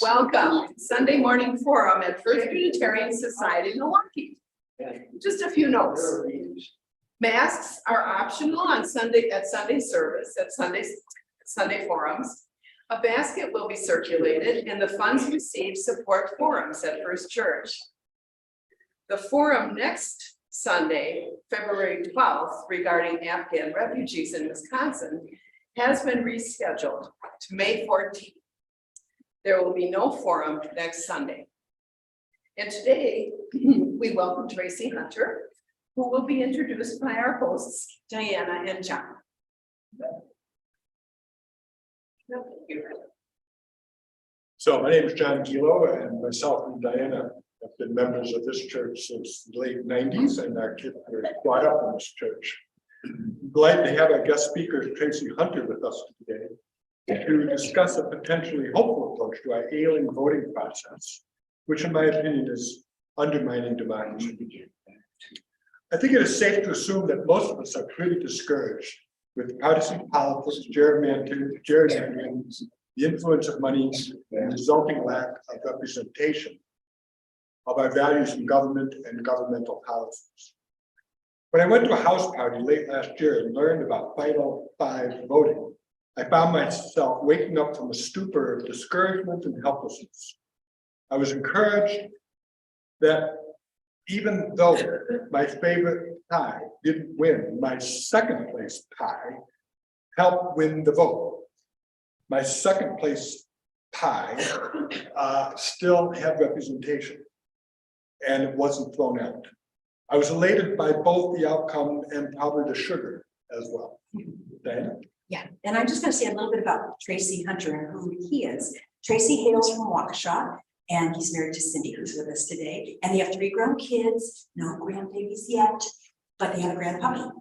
Welcome, Sunday morning forum at First Unitarian Society in Milwaukee. Just a few notes. Masks are optional on Sunday at Sunday service, at Sunday forums. A basket will be circulated and the funds received support forums at First Church. The forum next Sunday, February 12th, regarding Afghan refugees in Wisconsin has been rescheduled to May 14th. There will be no forum next Sunday. And today, we welcome Tracy Hunter, who will be introduced by our hosts, Diana and John. So my name is John Gilo, and myself and Diana have been members of this church since the late 90s, and our kids were brought up in this church. I'm glad to have our guest speaker, Tracy Hunter, with us today to discuss a potentially hopeful approach to our ailing voting process, which in my opinion is undermining democracy. I think it is safe to assume that most of us are pretty discouraged with partisan politics, gerrymandering, the influence of money, and the resulting lack of representation of our values in government and governmental policies. When I went to a house party late last year and learned about Final Five voting, I found myself waking up from a stupor of discouragement and helplessness. I was encouraged that even though my favorite pie didn't win, my second place pie helped win the vote. My second place pie still had representation and it wasn't thrown out. I was elated by both the outcome and probably the sugar as well. Diana? Yeah, and I'm just going to say a little bit about Tracy Hunter and who he is. Tracy hails from Waukesha, and he's married to Cindy, who's with us today. And they have 3 grown kids, no grandbabies yet, but they have a grandpuppy.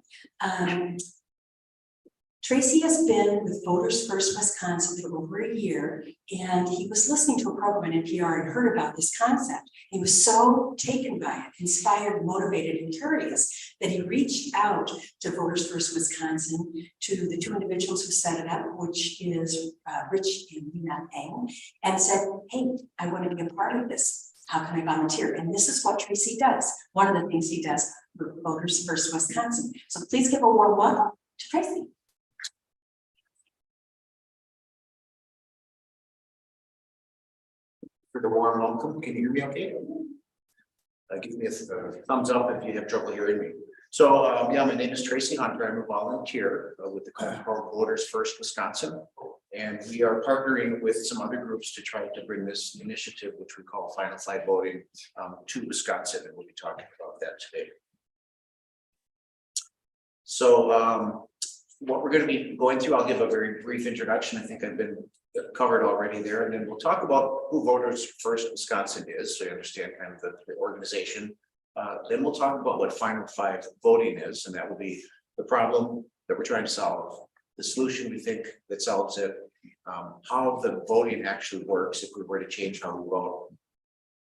Tracy has been with Voters First Wisconsin for over a year, and he was listening to a program in NPR and heard about this concept. He was so taken by it, inspired, motivated, and curious that he reached out to Voters First Wisconsin, to the 2 individuals who set it up, which is Rich and Nina Eng, and said, hey, I want to be a part of this. How can I volunteer? And this is what Tracy does. One of the things he does for Voters First Wisconsin. So please give a warm welcome to Tracy. For the warm welcome. Can you hear me okay? Give me a thumbs up if you have trouble hearing me. So yeah, my name is Tracy Hunter. I'm a volunteer with the call Voters First Wisconsin. And we are partnering with some other groups to try to bring this initiative, which we call Final Five voting, to Wisconsin. And we'll be talking about that today. So what we're going to be going through, I'll give a very brief introduction. I think I've been covered already there, and then we'll talk about who Voters First Wisconsin is, so you understand kind of the organization. Then we'll talk about what Final Five voting is, and that will be the problem that we're trying to solve, the solution we think that solves it, how the voting actually works if we were to change how we vote,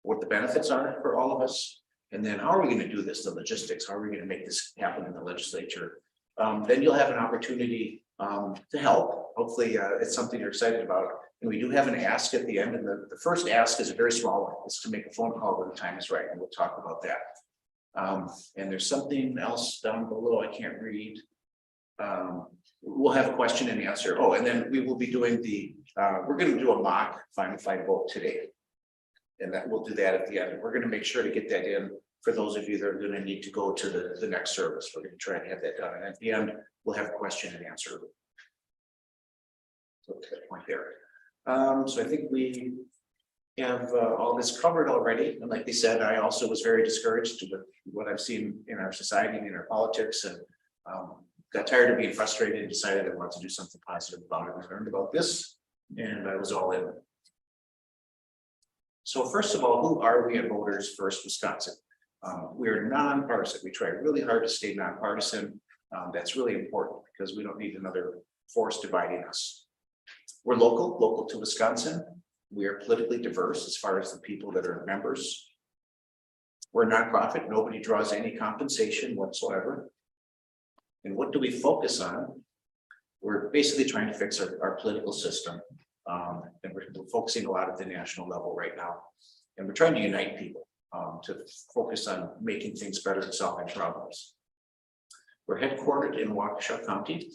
what the benefits are for all of us, and then how are we going to do this, the logistics, how are we going to make this happen in the legislature. Then you'll have an opportunity to help. Hopefully it's something you're excited about. And we do have an ask at the end. And the first ask is a very small one. It's to make a phone call when the time is right. And we'll talk about that. And there's something else down below I can't read. We'll have a question and answer. Oh, and then we will be doing we're going to do a mock Final Five vote today. And that we'll do that at the end. We're going to make sure to get that in for those of you that are going to need to go to the next service. We're going to try and have that done. And at the end, we'll have a question and answer. So to that point there. So I think we have all this covered already. And like they said, I also was very discouraged with what I've seen in our society and in our politics, and got tired of being frustrated and decided I wanted to do something positive about it. I learned about this and I was all in. So first of all, who are we at Voters First Wisconsin? We're nonpartisan. We try really hard to stay nonpartisan. That's really important because we don't need another force dividing us. We're local to Wisconsin. We are politically diverse as far as the people that are members. We're a nonprofit. Nobody draws any compensation whatsoever. And what do we focus on? We're basically trying to fix our political system. And we're focusing a lot at the national level right now. And we're trying to unite people to focus on making things better and solving problems. We're headquartered in Waukesha County.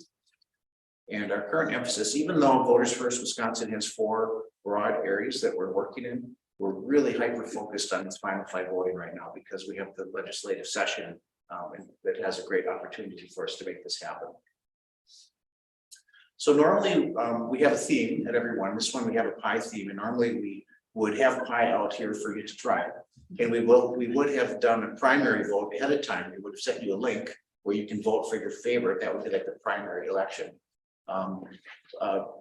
And our current emphasis, even though Voters First Wisconsin has 4 broad areas that we're working in, we're really hyper focused on this final fight voting right now because we have the legislative session and that has a great opportunity for us to make this happen. So normally we have a theme at every one. This one we have a pie theme, and normally we would have pie out here for you to try. And we would have done a primary vote ahead of time. We would have sent you a link where you can vote for your favorite. That would be like the primary election.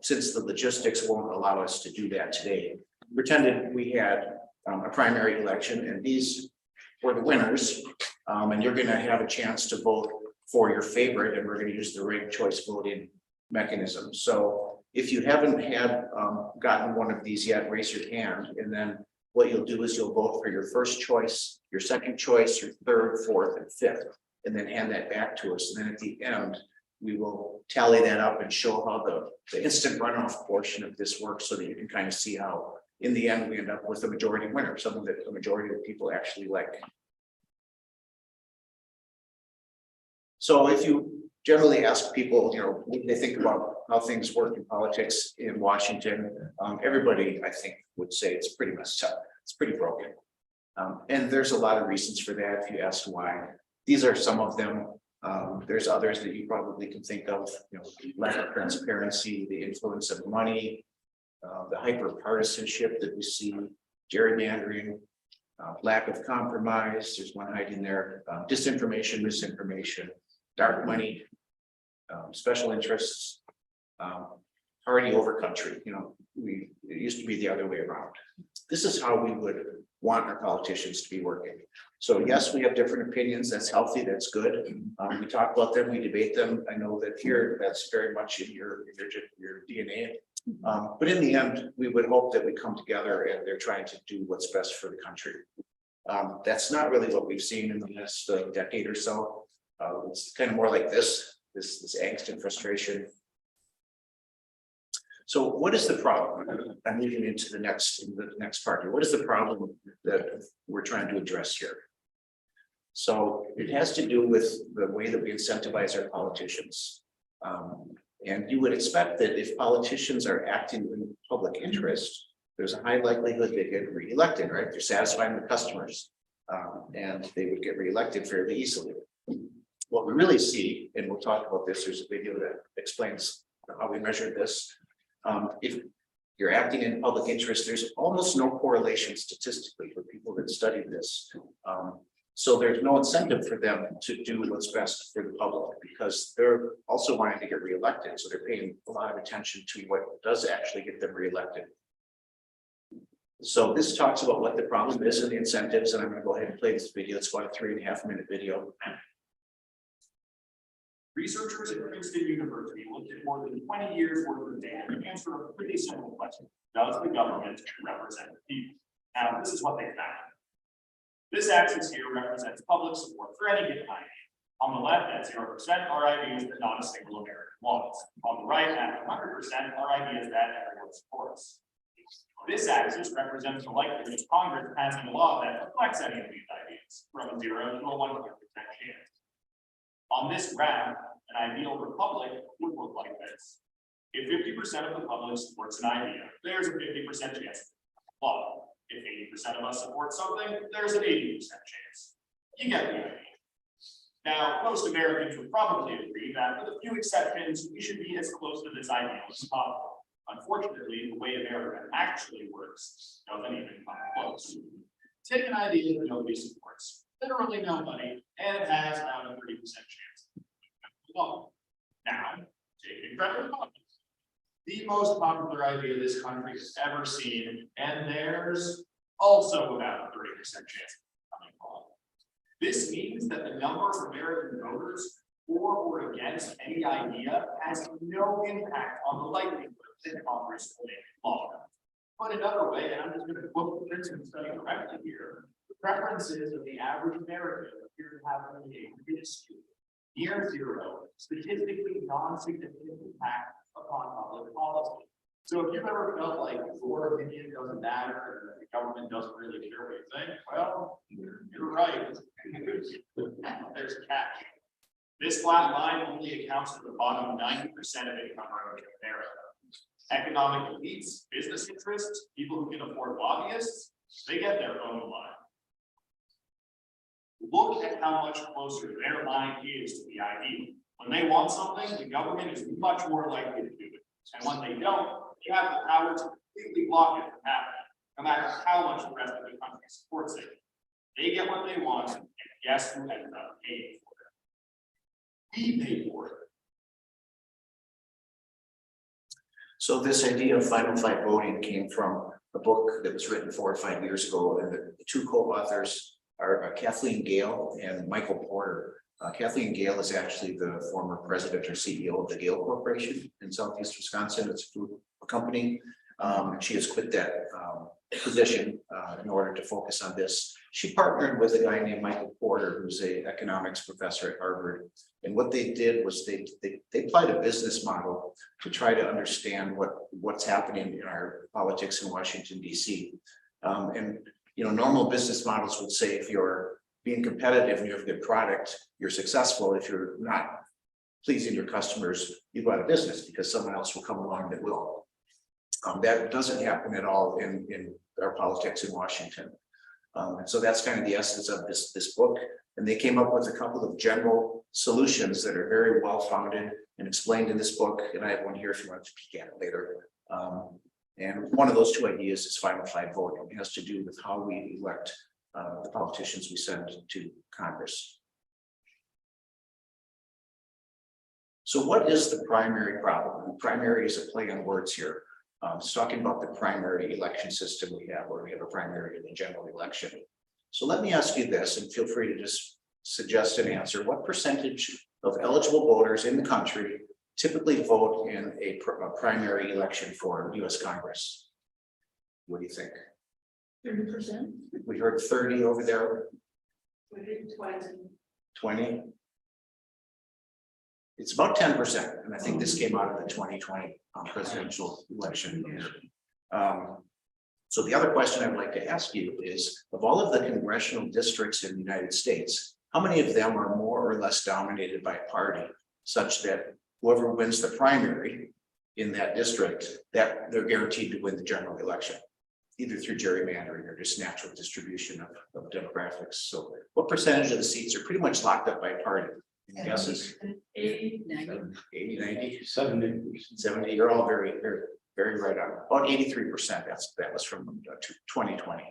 Since the logistics won't allow us to do that today, pretended we had a primary election and these were the winners. And you're going to have a chance to vote for your favorite, and we're going to use the ranked choice voting mechanism. So if you haven't had gotten one of these yet, raise your hand, and then what you'll do is you'll vote for your first choice, your second choice, your third, fourth, and fifth, and then hand that back to us. And then at the end, we will tally that up and show how the instant runoff portion of this works so that you can kind of see how in the end we end up with a majority winner, something that the majority of people actually like. So if you generally ask people, what they think about how things work in politics in Washington, everybody, I think, would say it's pretty messed up. It's pretty broken. And there's a lot of reasons for that if you ask why. These are some of them. There's others that you probably can think of, lack of transparency, the influence of money, the hyper-partisanship that we see, gerrymandering, lack of compromise, there's one hiding there, disinformation, misinformation, dark money, special interests, party over country. It used to be the other way around. This is how we would want our politicians to be working. So yes, we have different opinions. That's healthy. That's good. We talk about them. We debate them. I know that here that's very much in your DNA. But in the end, we would hope that we come together and they're trying to do what's best for the country. That's not really what we've seen in the last decade or so. It's kind of more like this angst and frustration. So what is the problem? I'm moving into the next part here. What is the problem that we're trying to address here? So it has to do with the way that we incentivize our politicians. And you would expect that if politicians are acting in public interest, there's a high likelihood they get reelected, right? They're satisfying the customers, and they would get reelected fairly easily. What we really see, and we'll talk about this, there's a video that explains how we measured this. If you're acting in public interest, there's almost no correlation statistically for people that study this. So there's no incentive for them to do what's best for the public because they're also wanting to get reelected. So they're paying a lot of attention to what does actually get them reelected. So this talks about what the problem is and the incentives, and I'm going to go ahead and play this video. It's about a 3.5-minute video. Researchers at Princeton University looked at more than 20 years worth of data and answered a pretty simple question. Does the government represent the people? Now, this is what they found. This axis here represents public support for any given idea. On the left, at 0% are ideas that not a single American wants. On the right, at 100% are ideas that everyone supports. This axis represents the likelihood of Congress passing a law that reflects any of these ideas, from a 0 to a 100% chance. On this graph, an ideal republic would look like this. If 50% of the public supports an idea, there's a 50% chance of law. If 80% of us support something, there's an 80% chance. You get the idea. Now, most Americans would probably agree that with a few exceptions, we should be as close to this ideal as possible. Unfortunately, the way America actually works doesn't even come close. Take an idea that nobody supports, literally nobody, and it has around a 30% chance. Now, take incredible republic. The most popular idea this country has ever seen, and there's also about a 30% chance of coming along. This means that the number of American voters for or against any idea has no impact on the likelihood that Congress will make law. Put another way, and I'm just going to quote the Princeton study directly here, the preferences of the average American appear to have only a minuscule, near zero, statistically non-significant impact upon public policy. So if you've ever felt like your opinion doesn't matter, or the government doesn't really care what you think, well, you're right. There's cash. This flat line only accounts for the bottom 90% of income in America. Economic elites, business interests, people who can afford lobbyists, they get their own line. Look at how much closer their line is to the ideal. When they want something, the government is much more likely to do it. And when they don't, you have the power to completely block it from happening, no matter how much the rest of the country supports it. They get what they want, and guess who ends up paying for it? We pay for it. So this idea of final fight voting came from a book that was written 4 or 5 years ago, and the two co-authors are Kathleen Gale and Michael Porter. Kathleen Gale is actually the former president or CEO of the Gale Corporation in Southeast Wisconsin. It's a food company. She has quit that position in order to focus on this. She partnered with a guy named Michael Porter, who's an economics professor at Harvard. And what they did was they applied a business model to try to understand what's happening in our politics in Washington, D.C. And normal business models would say if you're being competitive and you have a good product, you're successful. If you're not pleasing your customers, you go out of business because someone else will come along that will. That doesn't happen at all in our politics in Washington. And so that's kind of the essence of this book. And they came up with a couple of general solutions that are very well founded and explained in this book. And I have one here if you want to peek at it later. And one of those two ideas is final fight voting. It has to do with how we elect the politicians we send to Congress. So what is the primary problem? The primary is a play on words here. It's talking about the primary election system we have, where we have a primary and a general election. So let me ask you this, and feel free to just suggest an answer. What percentage of eligible voters in the country typically vote in a primary election for US Congress? What do you think? 30%. We heard 30 over there. We did 20. 20. It's about 10%, and I think this came out of the 2020 presidential election. So the other question I'd like to ask you is, of all of the congressional districts in the United States, how many of them are more or less dominated by a party, such that whoever wins the primary in that district, that they're guaranteed to win the general election, either through gerrymandering or just natural distribution of demographics? So what percentage of the seats are pretty much locked up by a party? Any guesses? 80, 90. 80, 90, 70. 70, you're all very, very, very right on. About 83%, that was from 2020.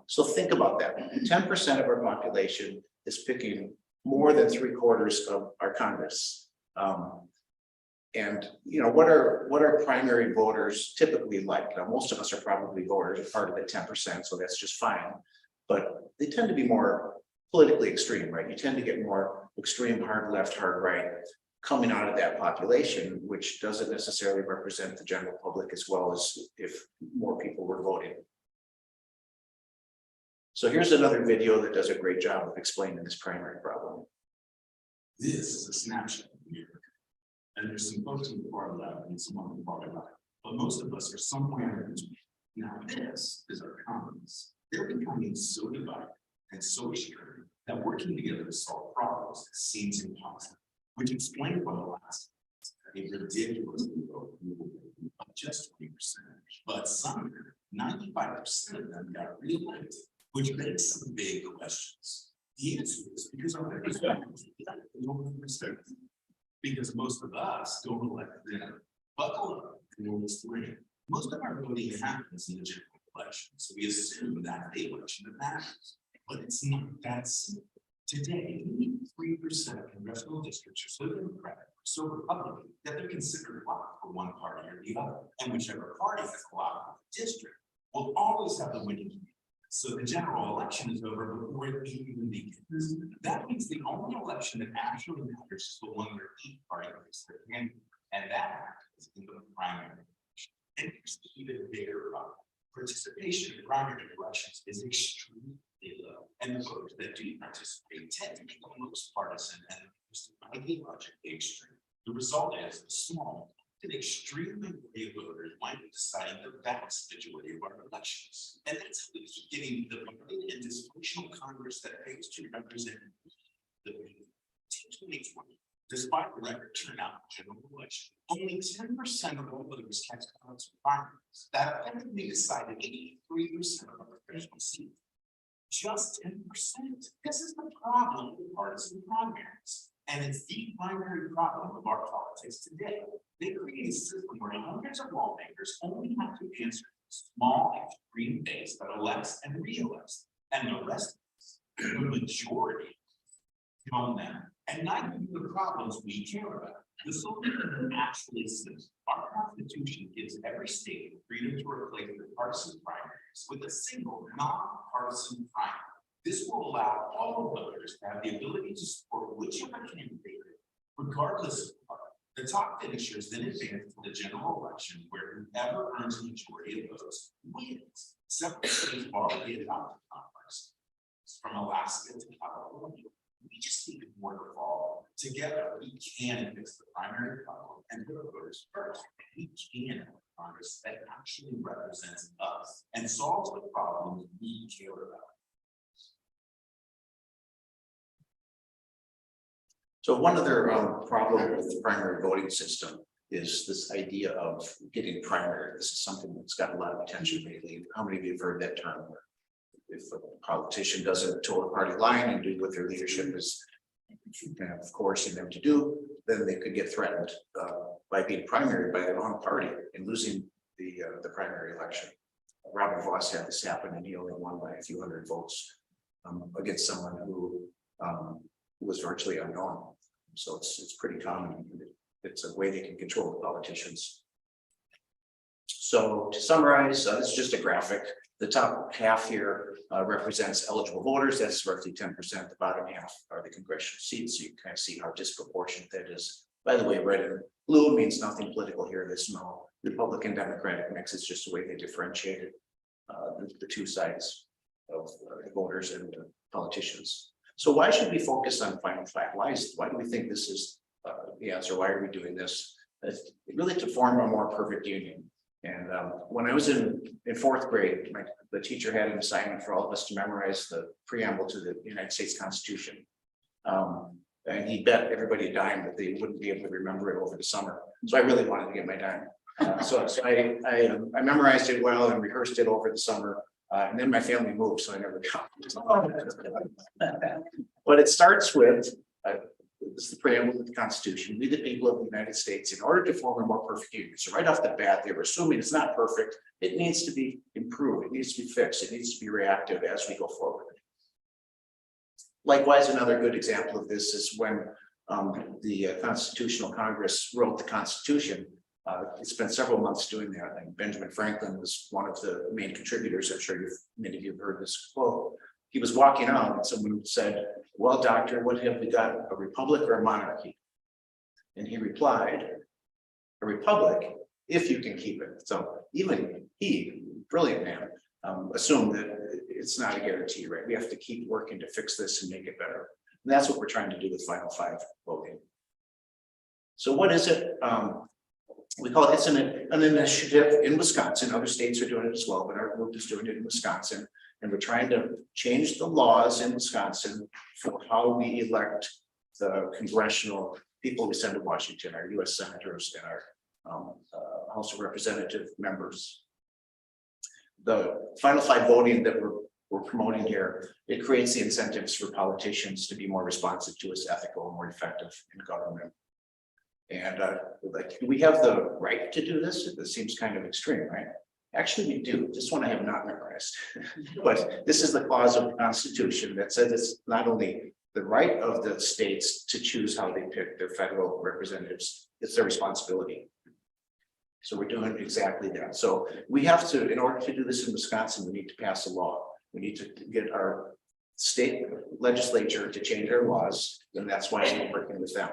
So think about that. 10% of our population is picking more than 3/4 of our Congress. And what are primary voters typically like? Now, most of us are probably voters, part of the 10%, so that's just fine. But they tend to be more politically extreme, right? You tend to get more extreme hard left, hard right coming out of that population, which doesn't necessarily represent the general public as well as if more people were voting. So here's another video that does a great job of explaining this primary problem. This is a snapshot of America. And there's some folks in the far left and some on the far right. But most of us are somewhere in between. Now, this is our Congress. They're becoming so divided and so extreme that working together to solve problems seems impossible, which explains why the last a ridiculous vote of just 20%. But some 95% of them got reelected, which begs some big questions. The answer is because our because most of us don't elect them. Buckle up and we'll explain. Most of our voting happens in the general election, so we assume that the election matters, but it's not that simple. Today, 3% of congressional districts are so Democratic, so Republican, that they're considered locked for one party or the other, and whichever party has a lock of the district will always have the winning candidate. So the general election is over before it even begins. That means the only election that actually matters is the one where each party makes their candidate, and that is in the primary election. And there's an even bigger problem. Participation in primary elections is extremely low, and the voters that do participate tend to be the most partisan and the most ideologically extreme. The result is a small an extreme minority of voters wind up deciding the vast majority of our elections. And that's how we keep getting the divided and dysfunctional Congress that pays to represent the 2020. Despite the record turnout in general election, only 10% of all voters cast ballots for primaries. That effectively decided 83% of our congressional seats. Just 10%. This is the problem with partisan primaries. And it's the primary problem of our politics today. They create a system where hundreds of lawmakers only have to answer small extreme base that elects and re-elects. And the rest of us, the majority, don't matter. And not even the problems we care about. The solution actually says our Constitution gives every state the freedom to replace the partisan primaries with a single non-partisan primary. This will allow all voters to have the ability to support whichever candidate, regardless of party. The top finishers then advance to the general election, where whoever earns a majority of votes wins. Several states have already adopted Congress, from Alaska to California. We just need more to fall together. We can fix the primary problem and put voters first. We can have a Congress that actually represents us and solves the problems we care about. So one other problem with the primary voting system is this idea of getting primary. This is something that's got a lot of attention lately. How many of you have heard that term? If a politician doesn't toe the party line and do what their leadership is, of course, in them to do, then they could get threatened by being primaried by their own party and losing the primary election. Robert Voss had this happen, and he only won by a few hundred votes against someone who was virtually unknown. So it's pretty common. It's a way they can control the politicians. So to summarize, this is just a graphic. The top half here represents eligible voters. That's roughly 10%. The bottom half are the congressional seats. So you can kind of see how disproportionate that is. By the way, red and blue means nothing political here. There's no Republican Democratic mix. It's just the way they differentiated the two sides of the voters and politicians. So why should we focus on final five? Why do we think this is the answer? Why are we doing this? It's really to form a more perfect union. And when I was in fourth grade, the teacher had an assignment for all of us to memorize the preamble to the United States Constitution. And he bet everybody a dime that they wouldn't be able to remember it over the summer. So I really wanted to get my dime. So I memorized it well and rehearsed it over the summer. And then my family moved, so I never got it. But it starts with, this is the preamble of the Constitution. We, the people of the United States, in order to form a more perfect union. So right off the bat, they were assuming it's not perfect. It needs to be improved. It needs to be fixed. It needs to be reactive as we go forward. Likewise, another good example of this is when the Constitutional Congress wrote the Constitution. It spent several months doing that. And Benjamin Franklin was one of the main contributors. I'm sure many of you have heard this quote. He was walking out and someone said, "Well, doctor, what have we got, a republic or a monarchy?" And he replied, "A republic, if you can keep it." So even he, brilliant man, assumed that it's not a guarantee, right? We have to keep working to fix this and make it better. And that's what we're trying to do with Final Five voting. So what is it? We call it, it's an initiative in Wisconsin. Other states are doing it as well, but our group is doing it in Wisconsin. And we're trying to change the laws in Wisconsin for how we elect the congressional people we send to Washington, our US senators and our House of Representative members. The Final Five voting that we're promoting here, it creates the incentives for politicians to be more responsive to us, ethical, and more effective in government. And like, do we have the right to do this? This seems kind of extreme, right? Actually, we do. This one I have not memorized. But this is the clause of the Constitution that says it's not only the right of the states to choose how they pick their federal representatives, it's their responsibility. So we're doing exactly that. So we have to, in order to do this in Wisconsin, we need to pass a law. We need to get our state legislature to change their laws, and that's why we're working with them.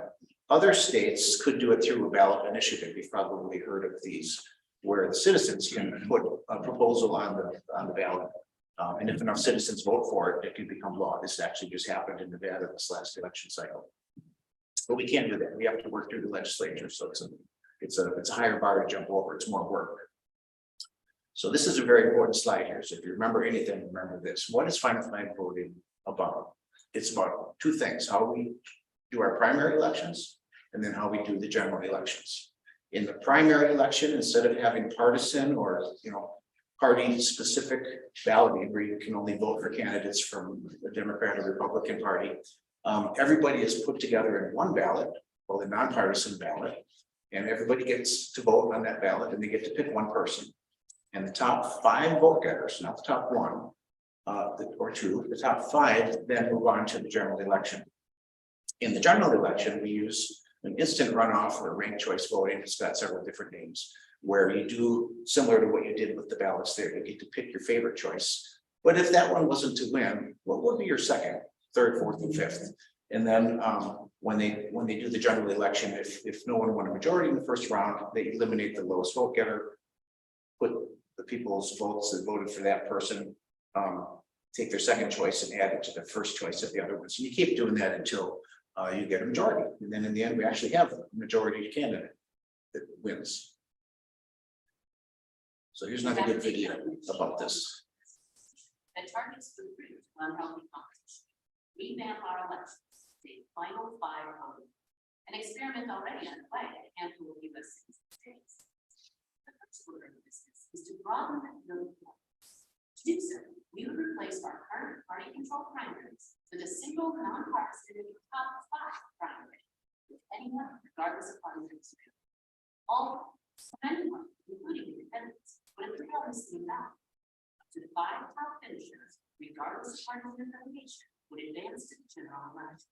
Other states could do it through a ballot initiative. You've probably heard of these, where the citizens can put a proposal on the ballot. And if enough citizens vote for it, it can become law. This actually just happened in Nevada this last election cycle. But we can't do that. We have to work through the legislature. So it's it's a higher bar to jump over, it's more work. So this is a very important slide here. So if you remember anything, remember this. What is final flag voting about? It's about two things: how we do our primary elections, and then how we do the general elections. In the primary election, instead of having partisan or party-specific balloting where you can only vote for candidates from the Democrat or Republican Party, everybody is put together in one ballot, called a nonpartisan ballot, and everybody gets to vote on that ballot, and they get to pick one person. And the top 5 vote getters, not the top 1 or 2, the top 5 then move on to the general election. In the general election, we use an instant runoff or ranked choice voting. It's got several different names, where you do similar to what you did with the ballots there. You get to pick your favorite choice. But if that one wasn't to win, what would be your second, third, fourth, and fifth? And then when they do the general election, if no one won a majority in the first round, they eliminate the lowest vote getter, put the people's votes that voted for that person, take their second choice and add it to the first choice of the other ones. And you keep doing that until you get a majority. And then in the end, we actually have a majority candidate that wins. So here's another good video about this. That targets the fruit of unhealthy competition. Revamp our elections, the final 5 voting. An experiment already underway at a handful of US states. The first order of business is to broaden the votes. To do so, we would replace our current party-controlled primaries with a single nonpartisan top 5 primary with anyone, regardless of party experience. All, anyone, including independents, would appear on the same ballot. Up to the 5 top finishers, regardless of party affiliation, would advance to the general election.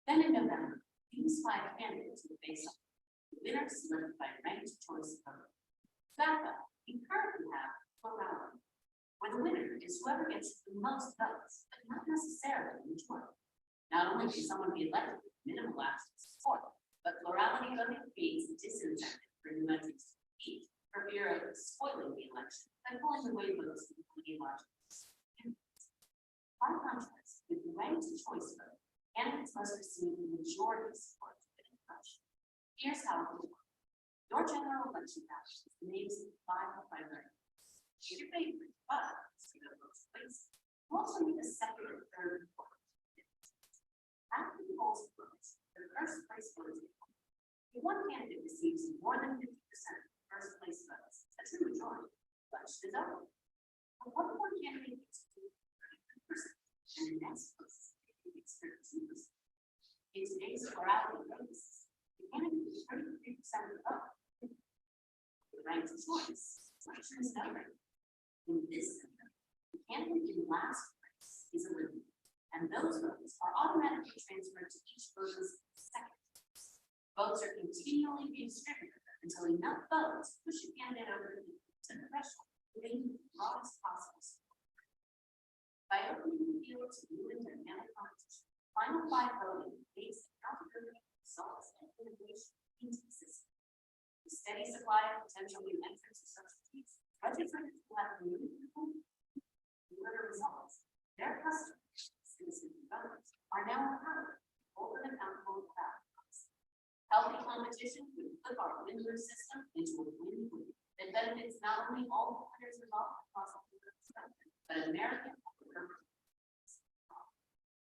Then in November, these 5 candidates would face off. The winner selected by ranked choice vote. Backup, we currently have plurality, where the winner is whoever gets the most votes, but not necessarily the majority. Not only can someone be elected with minimal access support, but plurality voting creates a disincentive for new entrants to compete for fear of spoiling the election by pulling away votes from the large. By contrast, with the ranked choice vote, candidates must receive the majority support for the election. Here's how it will work. Your general election ballot is the names of 5 primary. Choose your favorite, but you know those places. You also need a second or third vote. After the polls close, the first place vote is recorded. If one candidate receives more than 50% of the first place votes, a true majority, election is over. But what if one candidate gets 30%, and the next place gets 32%? In today's plurality votes, the candidate gets 33% of the vote. The ranked choice, election is over. In this system, the candidate in last place is eliminated, and those votes are automatically transferred to each voter's second place. Votes are continually being distributed until enough votes push a candidate over to the threshold, giving the broadest possible support. By opening the field to new and dynamic competition, final 5 voting makes accountability, results, and innovation into the system. The steady supply of potential new entrants or substitutes, legislators will have new people deliver results. Their customers, citizens and voters, are now empowered, open and accountable about outcomes. Healthy competition would flip our win-lose system into a win-win that benefits not only all players involved across the spectrum, but American workers.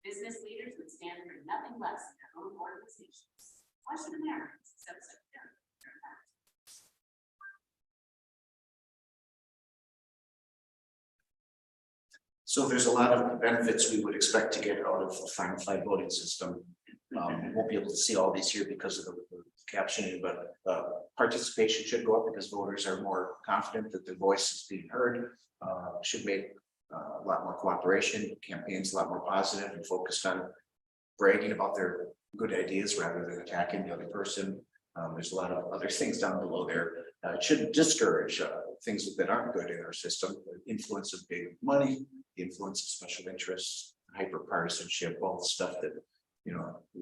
Business leaders would stand for nothing less than their own organizations. Why should Americans accept such fair taxes? So there's a lot of benefits we would expect to get out of the final 5 voting system. We won't be able to see all these here because of the captioning, but participation should go up because voters are more confident that their voice is being heard. Should make a lot more cooperation, campaigns a lot more positive and focused on bragging about their good ideas rather than attacking the other person. There's a lot of other things down below there. It should discourage things that aren't good in our system, the influence of big money, the influence of special interests, hyper partisanship, all the stuff that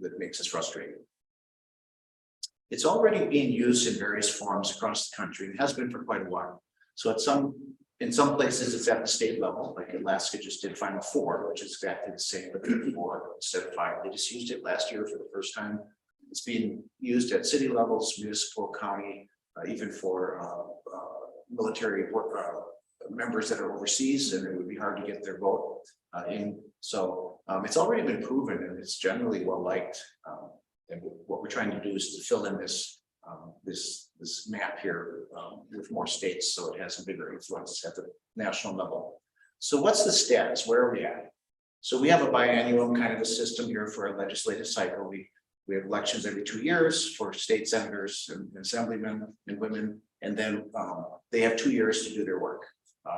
that makes us frustrated. It's already being used in various forms across the country and has been for quite a while. So in some places it's at the state level, like Alaska just did Final 4, which is exactly the same, but 4 instead of 5. They just used it last year for the first time. It's being used at city levels, municipal, county, even for military work, members that are overseas, and it would be hard to get their vote in. So it's already been proven, and it's generally well liked. And what we're trying to do is to fill in this this map here with more states, so it has a bigger influence at the national level. So what's the status? Where are we at? So we have a biannual kind of a system here for a legislative cycle. We have elections every 2 years for state senators and assemblymen and women, and then they have 2 years to do their work.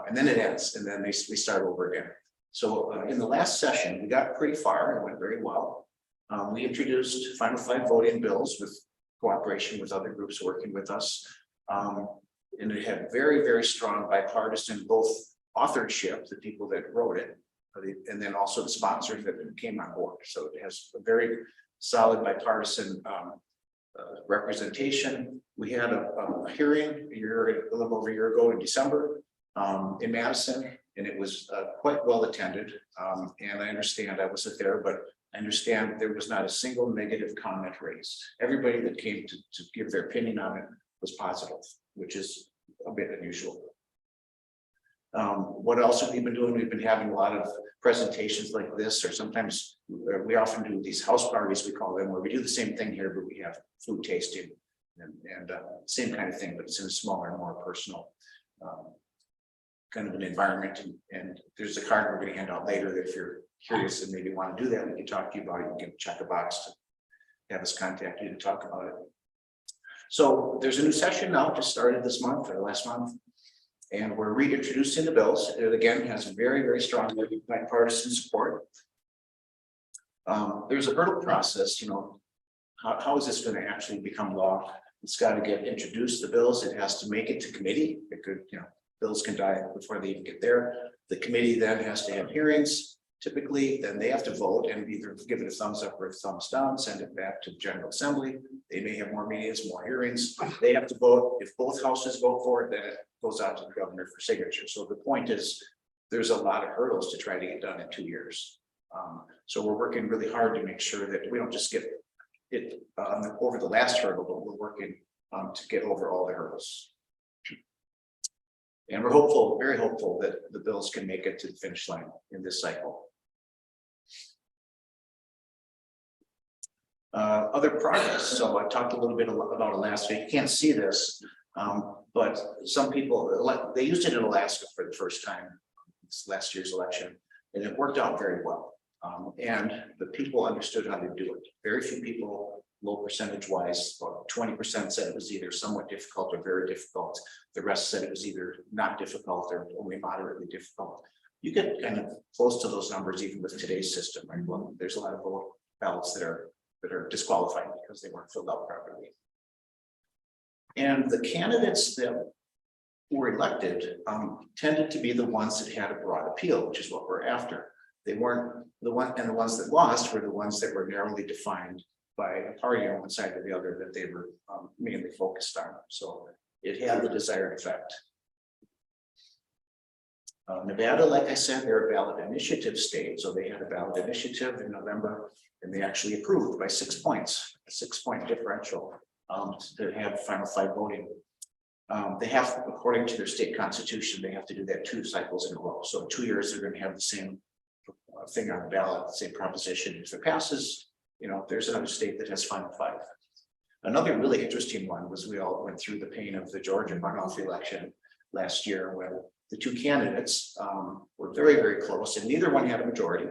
And then it ends, and then we start over again. So in the last session, we got pretty far. It went very well. We introduced Final Five voting bills with cooperation with other groups working with us. And it had very, very strong bipartisan, both authorship, the people that wrote it, and then also the sponsors that came on board. So it has a very solid bipartisan representation. We had a hearing a little over a year ago in December in Madison, and it was quite well attended. And I understand, I wasn't there, but I understand there was not a single negative comment raised. Everybody that came to give their opinion on it was positive, which is a bit unusual. What else have we been doing? We've been having a lot of presentations like this, or sometimes we often do these house parties, we call them, where we do the same thing here, but we have food tasting and same kind of thing, but it's in a smaller, more personal kind of an environment. And there's a card we're going to hand out later that if you're curious and maybe want to do that, we can talk to you about it. You can check a box to have us contact you to talk about it. So there's a new session now, just started this month or last month. And we're reintroducing the bills. It again has very, very strong bipartisan support. There's a hurdle process, you know, how is this going to actually become law? It's got to get introduced, the bills, it has to make it to committee. It could, you know, bills can die before they even get there. The committee then has to have hearings. Typically, then they have to vote and either give it a thumbs up or a thumbs down, send it back to the General Assembly. They may have more meetings, more hearings. They have to vote. If both houses vote for it, then it goes out to the governor for signature. So the point is, there's a lot of hurdles to try to get done in 2 years. So we're working really hard to make sure that we don't just get it over the last hurdle, but we're working to get over all the hurdles. And we're hopeful, very hopeful, that the bills can make it to the finish line in this cycle. Other progress. So I talked a little bit about Alaska. You can't see this, but some people, they used it in Alaska for the first time, this last year's election, and it worked out very well. And the people understood how to do it. Very few people, low percentage wise, about 20% said it was either somewhat difficult or very difficult. The rest said it was either not difficult or only moderately difficult. You get kind of close to those numbers even with today's system, right? Well, there's a lot of vote ballots that are disqualified because they weren't filled out properly. And the candidates that were elected tended to be the ones that had a broad appeal, which is what we're after. They weren't the ones that lost were the ones that were narrowly defined by a party on one side or the other that they were mainly focused on. So it had the desired effect. Nevada, like I said, they're a ballot initiative state. So they had a ballot initiative in November, and they actually approved by 6 points, a 6-point differential to have Final Five voting. They have, according to their state constitution, they have to do that 2 cycles in a row. So in 2 years, they're going to have the same thing on the ballot, the same proposition. If it passes, you know, there's another state that has Final Five. Another really interesting one was we all went through the pain of the Georgia runoff election last year when the 2 candidates were very, very close, and neither one had a majority.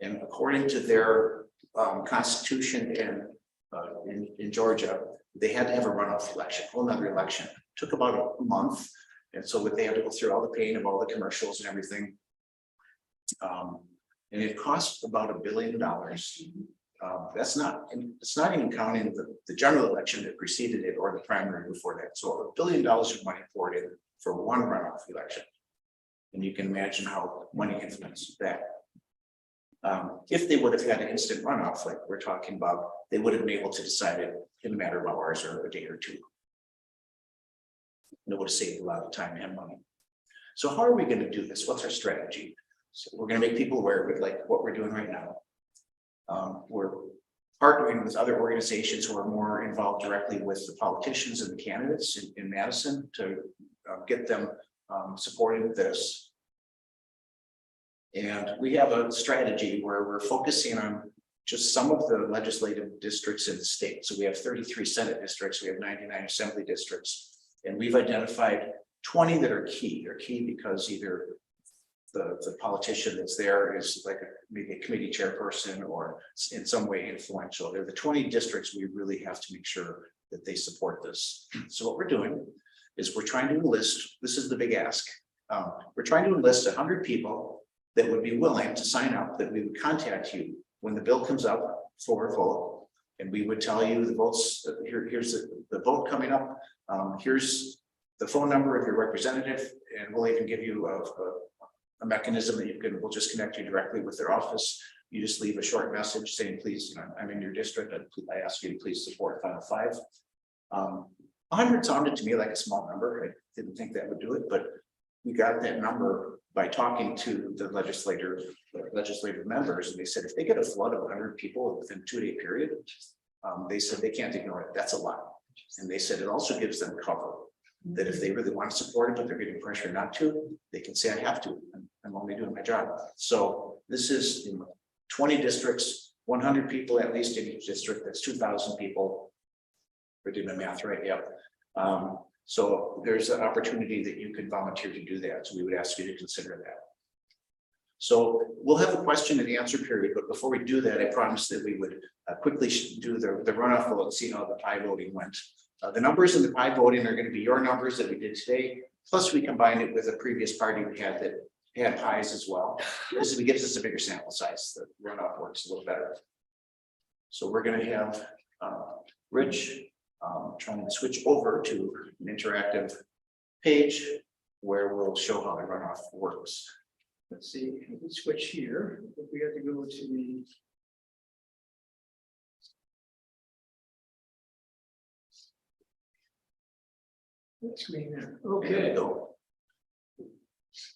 And according to their constitution in Georgia, they had to have a runoff election, a whole nother election. It took about a month. And so they had to go through all the pain of all the commercials and everything. And it cost about $1 billion. It's not even counting the general election that preceded it or the primary before that. So $1 billion of money poured in for one runoff election. And you can imagine how money influences that. If they would have had an instant runoff, like we're talking about, they would have been able to decide it in a matter of hours or a day or 2. And it would have saved a lot of time and money. So how are we going to do this? What's our strategy? So we're going to make people aware of it, like what we're doing right now. We're partnering with other organizations who are more involved directly with the politicians and the candidates in Madison to get them supporting with this. And we have a strategy where we're focusing on just some of the legislative districts in the state. So we have 33 Senate districts, we have 99 Assembly districts, and we've identified 20 that are key. They're key because either the politician that's there is like maybe a committee chairperson or in some way influential. They're the 20 districts we really have to make sure that they support this. So what we're doing is we're trying to enlist, this is the big ask. We're trying to enlist 100 people that would be willing to sign up, that we would contact you when the bill comes up for a vote. And we would tell you the votes, here's the vote coming up. Here's the phone number of your representative, and we'll even give you a mechanism that you can, we'll just connect you directly with their office. You just leave a short message saying, please, I'm in your district. I ask you to please support Final 5. 100 sounded to me like a small number. I didn't think that would do it, but we got that number by talking to the legislative members, and they said if they get a flood of 100 people within a 2-day period, they said they can't ignore it. That's a lot. And they said it also gives them cover that if they really want to support it, but they're getting pressure not to, they can say I have to. I'm only doing my job. So this is in 20 districts, 100 people at least in each district. That's 2,000 people. We're doing the math right. Yep. So there's an opportunity that you could volunteer to do that. So we would ask you to consider that. So we'll have a question and answer period, but before we do that, I promised that we would quickly do the runoff vote and see how the pie voting went. The numbers in the pie voting are going to be your numbers that we did today. Plus we combined it with a previous party we had that had pies as well. This gives us a bigger sample size. The runoff works a little better. So we're going to have Rich trying to switch over to an interactive page where we'll show how the runoff works. Let's see, let's switch here. We have to go to the. Screen there. There we Okay, go.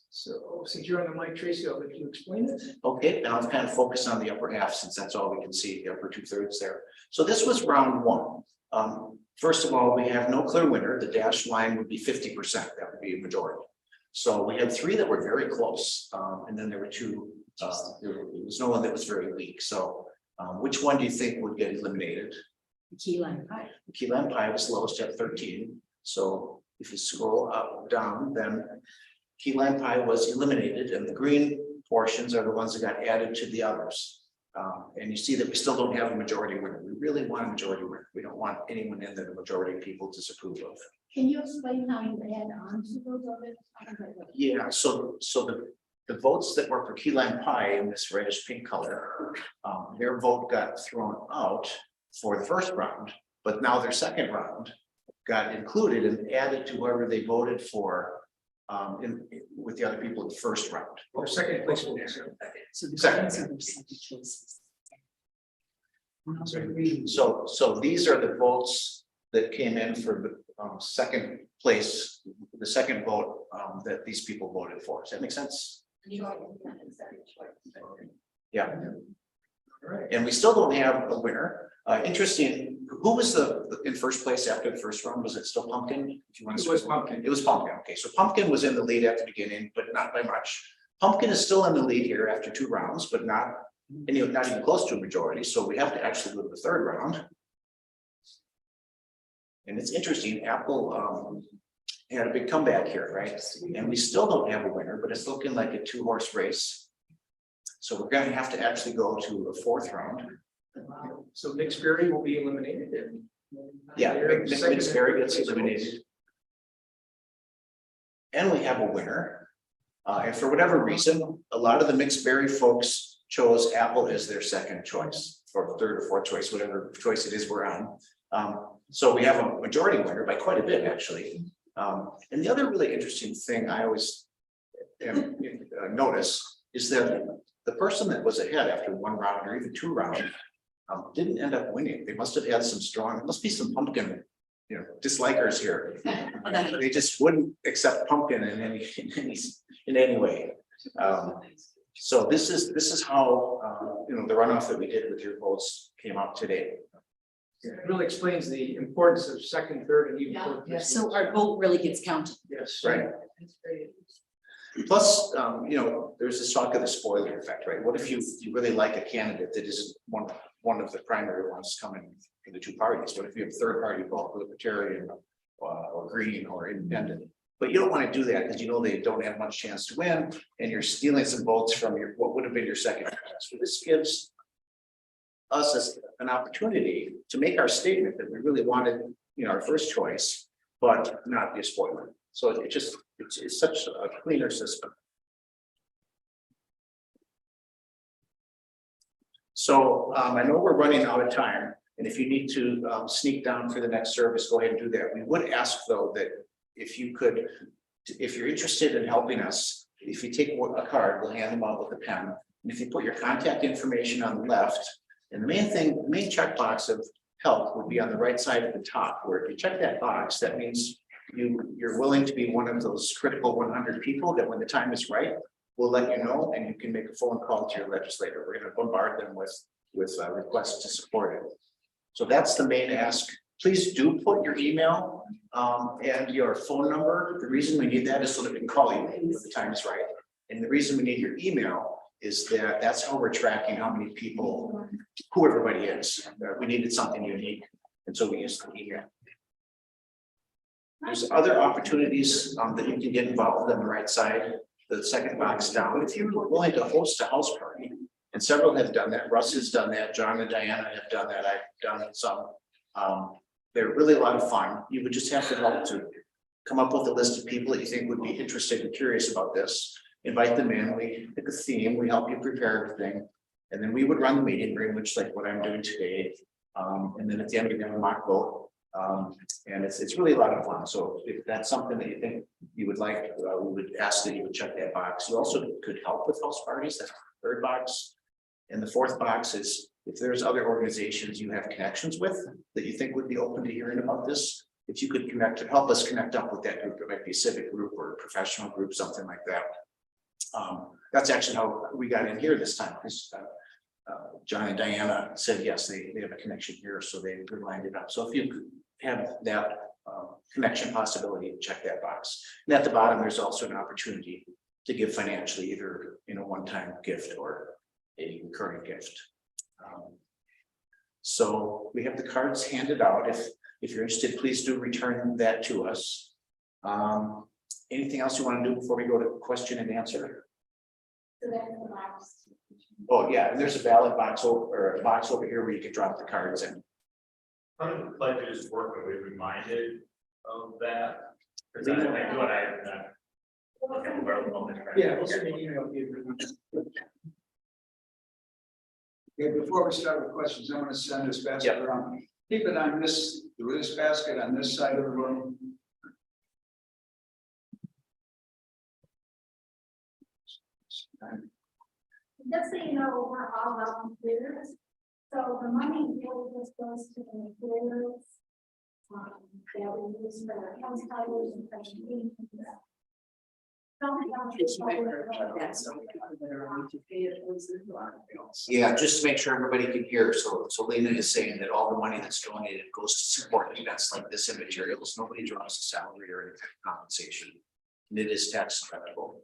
so since you're on the mic, Tracy, I'll let you explain it. Okay, now let's kind of focus on the upper half since that's all we can see, the upper 2/3 there. So this was round 1. First of all, we have no clear winner. The dashed line would be 50%. That would be a majority. So we had 3 that were very close, and then there were 2. There was no one that was very weak. So which one do you think would get eliminated? Key lime pie. The key lime pie was lowest at 13. So if you scroll up, down, then key lime pie was eliminated, and the green portions are the ones that got added to the others. And you see that we still don't have a majority winner. We really want a majority winner. We don't want anyone in there the majority of people disapprove of. Can you explain how you add on to those others? Yeah, so the votes that were for key lime pie in this reddish pink color, their vote got thrown out for the first round, but now their second round got included and added to whoever they voted for with the other people in the first round. Or second place. So the Second. greens are their second choices. So these are the votes that came in for the second place, the second vote that these people voted for. Does that make sense? Yeah. And we still don't have a winner. Interesting. Who was in first place after the first round? Was it still Pumpkin? If you want to It was Pumpkin. It was Pumpkin. Okay, so Pumpkin was in the lead at the beginning, but not by much. Pumpkin is still in the lead here after 2 rounds, but not even close to a majority. So we have to actually go to the third round. And it's interesting, Apple had a big comeback here, right? And we still don't have a winner, but it's looking like a 2-horse race. So we're going to have to actually go to a 4th round. So mixed berry will be eliminated. Yeah, mixed berry gets eliminated. And we have a winner. And for whatever reason, a lot of the mixed berry folks chose Apple as their second choice, or third or fourth choice, whatever choice it is we're on. So we have a majority winner by quite a bit, actually. And the other really interesting thing I always notice is that the person that was ahead after 1 round or even 2 rounds didn't end up winning. They must have had some strong, must be some Pumpkin, dislikers here. They just wouldn't accept Pumpkin in any way. So this is how, the runoff that we did with your votes came out today. It really explains the importance of second, third, and even Yeah. fourth. Yeah, so our vote really gets counted. Yes. Right. Plus, there's this talk of the spoiler effect, right? What if you really like a candidate that isn't one of the primary ones coming for the two parties? What if you have a third party vote, libertarian, or green, or independent? But you don't want to do that because they don't have much chance to win, and you're stealing some votes from what would have been your second choice. So this gives us as an opportunity to make our statement that we really wanted, our first choice, but not be a spoiler. So it's such a cleaner system. So I know we're running out of time, and if you need to sneak down for the next service, go ahead and do that. We would ask though that if you could, if you're interested in helping us, if you take a card, we'll hand them out with a pen. And if you put your contact information on the left, and the main checkbox of help would be on the right side at the top, where if you check that box, that means you're willing to be one of those critical 100 people that when the time is right, we'll let you know, and you can make a phone call to your legislator. We're going to bombard them with requests to support it. So that's the main ask. Please do put your email and your phone number. The reason we need that is so that we can call you when the time is right. And the reason we need your email is that's how we're tracking how many people, who everybody is. We needed something unique, and so we used the email. There's other opportunities that you can get involved on the right side, the second box down. If you're willing to host a house party, and several have done that. Russ has done that. John and Diana have done that. I've done some. They're really a lot of fun. You would just have to help to come up with a list of people that you think would be interested and curious about this. Invite them in. We pick a theme. We help you prepare everything, and then we would run the meeting room, which like what I'm doing today. And then at the end we have a mock vote. And it's really a lot of fun. So if that's something that you think you would like, we would ask that you would check that box. You also could help with house parties. That's the third box. And the fourth box is if there's other organizations you have connections with that you think would be open to hearing about this, if you could help us connect up with that group. It might be a civic group or a professional group, something like that. That's actually how we got in here this time. John and Diana said yes, they have a connection here, so they lined it up. So if you have that connection possibility, check that box. And at the bottom, there's also an opportunity to give financially, either one-time gift or a recurring gift. So we have the cards handed out. If you're interested, please do return that to us. Anything else you want to do before we go to question and answer? So that's the box. Oh, yeah, and there's a ballot box or a box over here where you can drop the cards in. Part of the pledges work that we reminded of that. Because I do it, Yeah, we'll send an email to you. Okay, before we start with questions, I'm gonna send this basket around. Keep it on this basket on this side of the room. Just so you know, we're all volunteers, so the money really just goes to the materials. That we use for our house titles and presentation. Yeah, just to make sure everybody can hear. So Lena is saying that all the money that's donated goes to support events like this and materials. Nobody draws a salary or any compensation. And it is tax deductible.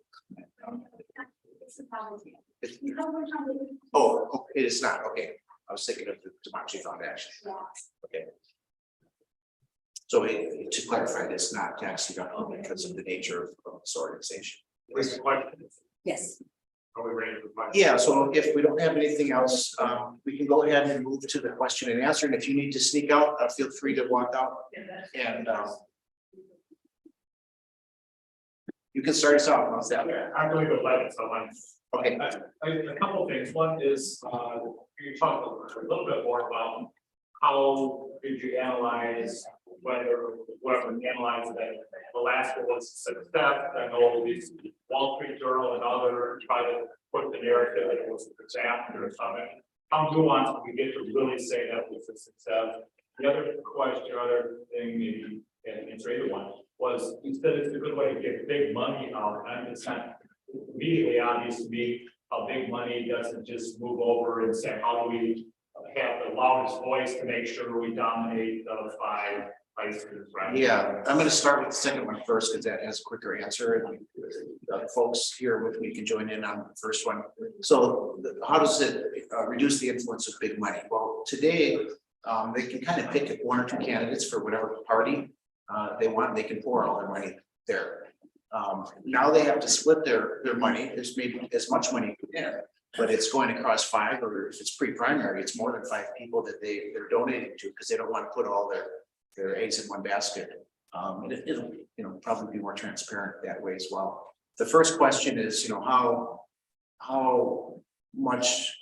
Oh, it is not. Okay. I was thinking of the Democracy Foundation. Okay. So to clarify, it's not tax deductible because of the nature of this organization. Yes. Are we ready for questions? Yeah, so if we don't have anything else, we can go ahead and move to the question and answer. And if you need to sneak out, feel free to walk out. And you can start us off. How's that? I'm going to go light, so I'm. Okay. A couple of things. One is, you talked a little bit more about how did you analyze whatever analyze that the last one was success. I know these Wall Street Journal and other try to put the narrative that it was a disaster or something. How nuanced do we get to really say that was a success? The other question, other thing, maybe, and answer either one, was you said it's a good way to get big money out, and it's not immediately obvious to me how big money doesn't just move over and say, how do we have the loudest voice to make sure we dominate the 5 places, right? Yeah, I'm gonna start with the second one first, because that has a quicker answer, and folks here with me can join in on the first one. So how does it reduce the influence of big money? Well, today, they can kind of pick 1 or 2 candidates for whatever party they want, they can pour all their money there. Now they have to split their money, there's maybe as much money in, but it's going across 5, or if it's pre-primary, it's more than 5 people that they're donating to, because they don't want to put all their eggs in one basket. And it'll, probably be more transparent that way as well. The first question is, how much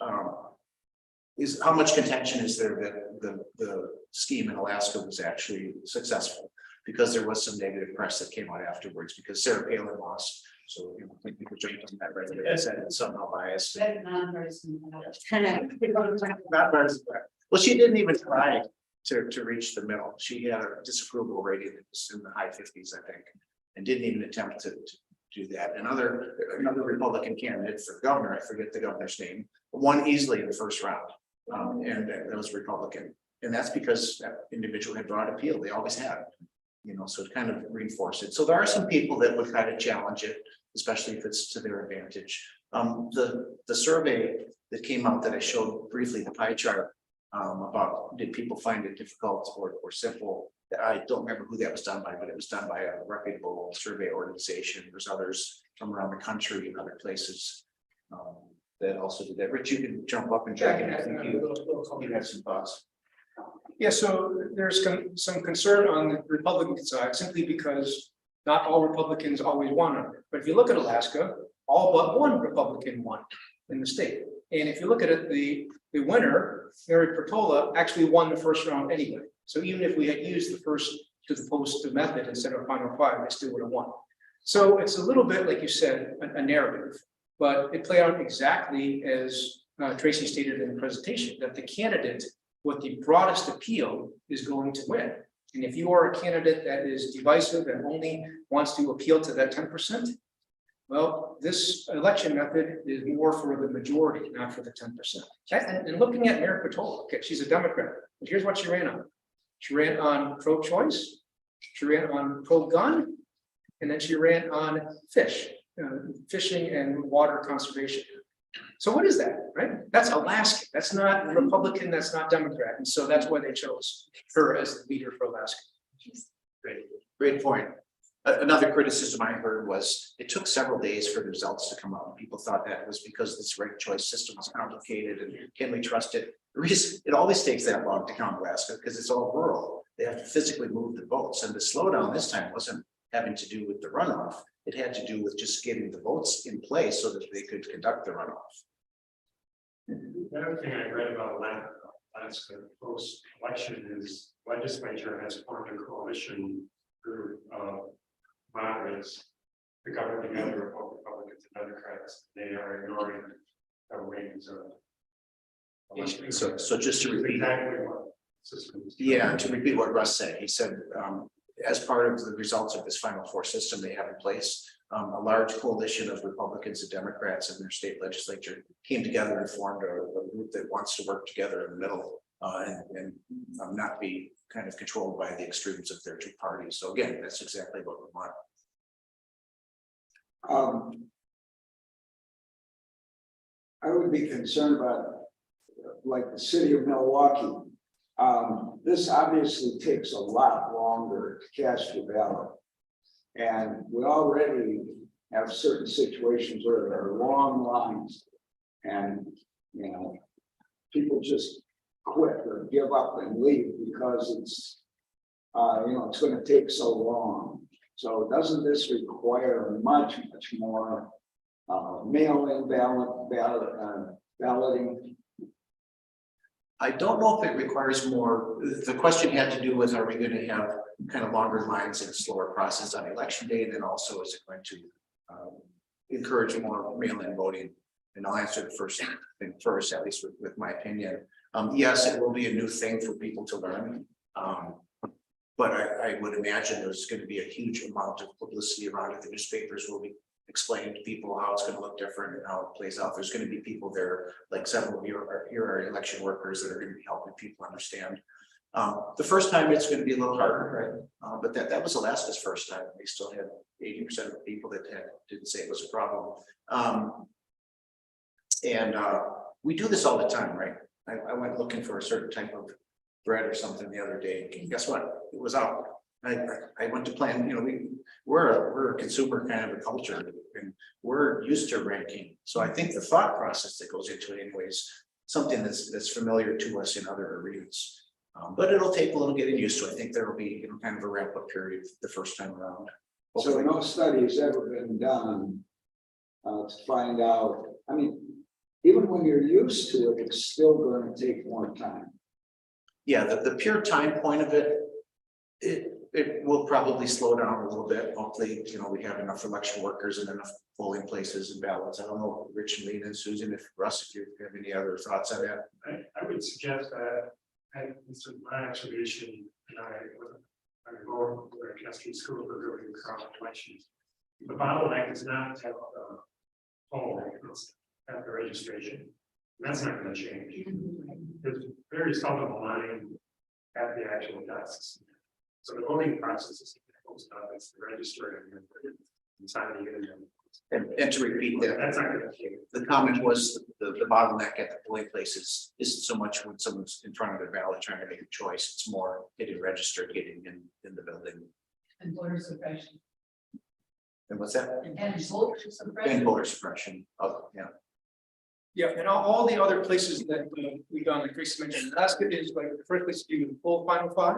contention is there that the scheme in Alaska was actually successful? Because there was some negative press that came out afterwards, because Sarah Palin lost. So, I think people jumped on that right away. I said it's somehow biased. Not partisan. Well, she didn't even try to reach the middle. She had a disapproval rating that was in the high 50s, I think, and didn't even attempt to do that. Another Republican candidate for governor, I forget the governor's name, won easily in the first round, and that was Republican. And that's because that individual had broad appeal. They always had. So it kind of reinforced it. So there are some people that would kind of challenge it, especially if it's to their advantage. The survey that came out that I showed briefly, the pie chart, about did people find it difficult or simple? I don't remember who that was done by, but it was done by a reputable survey organization. There's others from around the country and other places that also did that. Rich, you can jump up and check it. I think you have some thoughts. Yeah, so there's some concern on the Republican side, simply because not all Republicans always won it. But if you look at Alaska, all but 1 Republican won in the state. And if you look at it, the winner, Mary Portola, actually won the first round anyway. So even if we had used the first to the post method instead of final 5, they still would have won. So it's a little bit, like you said, a narrative, but it played out exactly as Tracy stated in the presentation, that the candidate with the broadest appeal is going to win. And if you are a candidate that is divisive and only wants to appeal to that 10%, well, this election method is more for the majority, not for the 10%. And looking at Mary Portola, okay, she's a Democrat, but here's what she ran on. She ran on pro-choice, she ran on pro-gun, and then she ran on fishing and water conservation. So what is that, right? That's Alaska. That's not Republican, that's not Democrat. And so that's why they chose her as the leader for Alaska. Great point. Another criticism I heard was it took several days for the results to come out. People thought that was because this ranked choice system was complicated and can we trust it? The reason it always takes that long to count Alaska because it's all rural. They have to physically move the votes, and the slowdown this time wasn't having to do with the runoff. It had to do with just getting the votes in place so that they could conduct the runoff. The other thing I read about Alaska post-election is legislature has formed a coalition group of moderates to govern together both Republicans and Democrats. They are ignoring the wings of. So just to repeat, Exactly what systems. yeah, to repeat what Russ said, he said, as part of the results of this Final Four system they have in place, a large coalition of Republicans and Democrats in their state legislature came together and formed a group that wants to work together in the middle and not be kind of controlled by the extremes of their 2 parties. So again, that's exactly what we want. I would be concerned about, like, the city of Milwaukee. This obviously takes a lot longer to cast your ballot. And we already have certain situations where there are long lines and, people just quit or give up and leave because it's, it's going to take so long. So doesn't this require much more mail-in balloting? I don't know if it requires more. The question had to do with, are we going to have kind of longer lines and a slower process on election day? And then also, is it going to encourage more mail-in voting? And I'll answer the first thing first, at least with my opinion. Yes, it will be a new thing for people to learn. But I would imagine there's going to be a huge amount of publicity around it. The newspapers will be explaining to people how it's gonna look different and how it plays out. There's gonna be people there, like several of you are, here are election workers that are gonna be helping people understand. The first time it's gonna be a little harder, right? But that was Alaska's first time. We still had 80% of the people that didn't say it was a problem. We do this all the time, right? I went looking for a certain type of bread or something the other day, and guess what? It was out. I went to plan, we're a consumer kind of a culture, and we're used to ranking. So I think the thought process that goes into it anyways, something that's familiar to us in other arenas. But it'll take a little getting used to. I think there will be, kind of a ramp up period the first time around. So no study has ever been done to find out, I mean, even when you're used to it, it's still going to take more time. Yeah, the pure time point of it, it will probably slow down a little bit. Hopefully, we have enough election workers and enough polling places and ballots. I don't know, Rich and Lee and Susan, Russ, if you have any other thoughts on that. I would suggest that, and this is my observation, and I go to a Castle School for doing cross elections. The bottleneck is not at the poll, it's at the registration. That's not going to change. There's very seldom a line at the actual desks. So the voting process is it's the registering and signing in. And to repeat that, That's not going to change. the comment was the bottleneck at the polling places isn't so much when someone's in front of their ballot trying to make a choice. It's more getting registered, getting in the building. And voter suppression. And what's that? And voter suppression. And voter suppression. Oh, yeah. Yeah, and all the other places that we've done, like Tracy mentioned, Alaska is like the first place to do the full final five.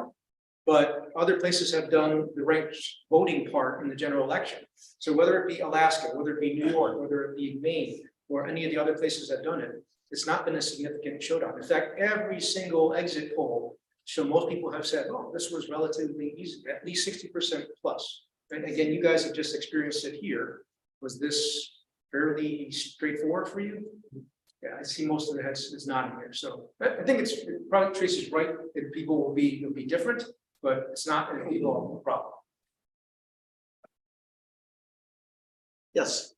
But other places have done the ranked voting part in the general election. So whether it be Alaska, whether it be New York, whether it be Maine, or any of the other places that have done it, it's not been a significant showdown. In fact, every single exit poll, so most people have said, oh, this was relatively easy, at least 60% plus. And again, you guys have just experienced it here. Was this fairly straightforward for you? Yeah, I see most of the heads is nodding here. So I think it's probably Tracy's right that people will be different, but it's not an evil problem. Yes.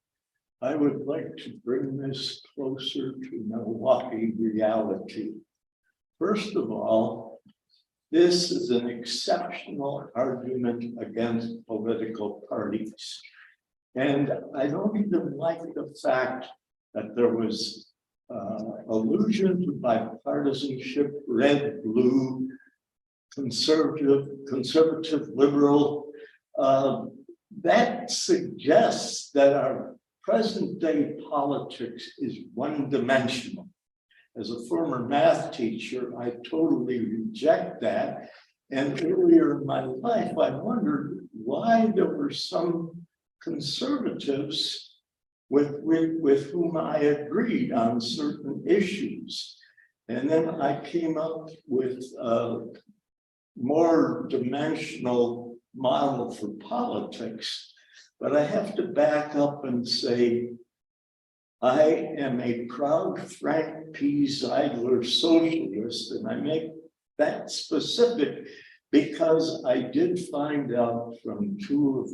I would like to bring this closer to Milwaukee reality. First of all, this is an exceptional argument against political parties. And I don't even like the fact that there was allusion to bipartisanship, red, blue, conservative, liberal. That suggests that our present day politics is one-dimensional. As a former math teacher, I totally reject that. And earlier in my life, I wondered why there were some conservatives with whom I agreed on certain issues. And then I came up with a more dimensional model for politics. But I have to back up and say, I am a proud Frank P. Zeidler socialist, and I make that specific because I did find out from two of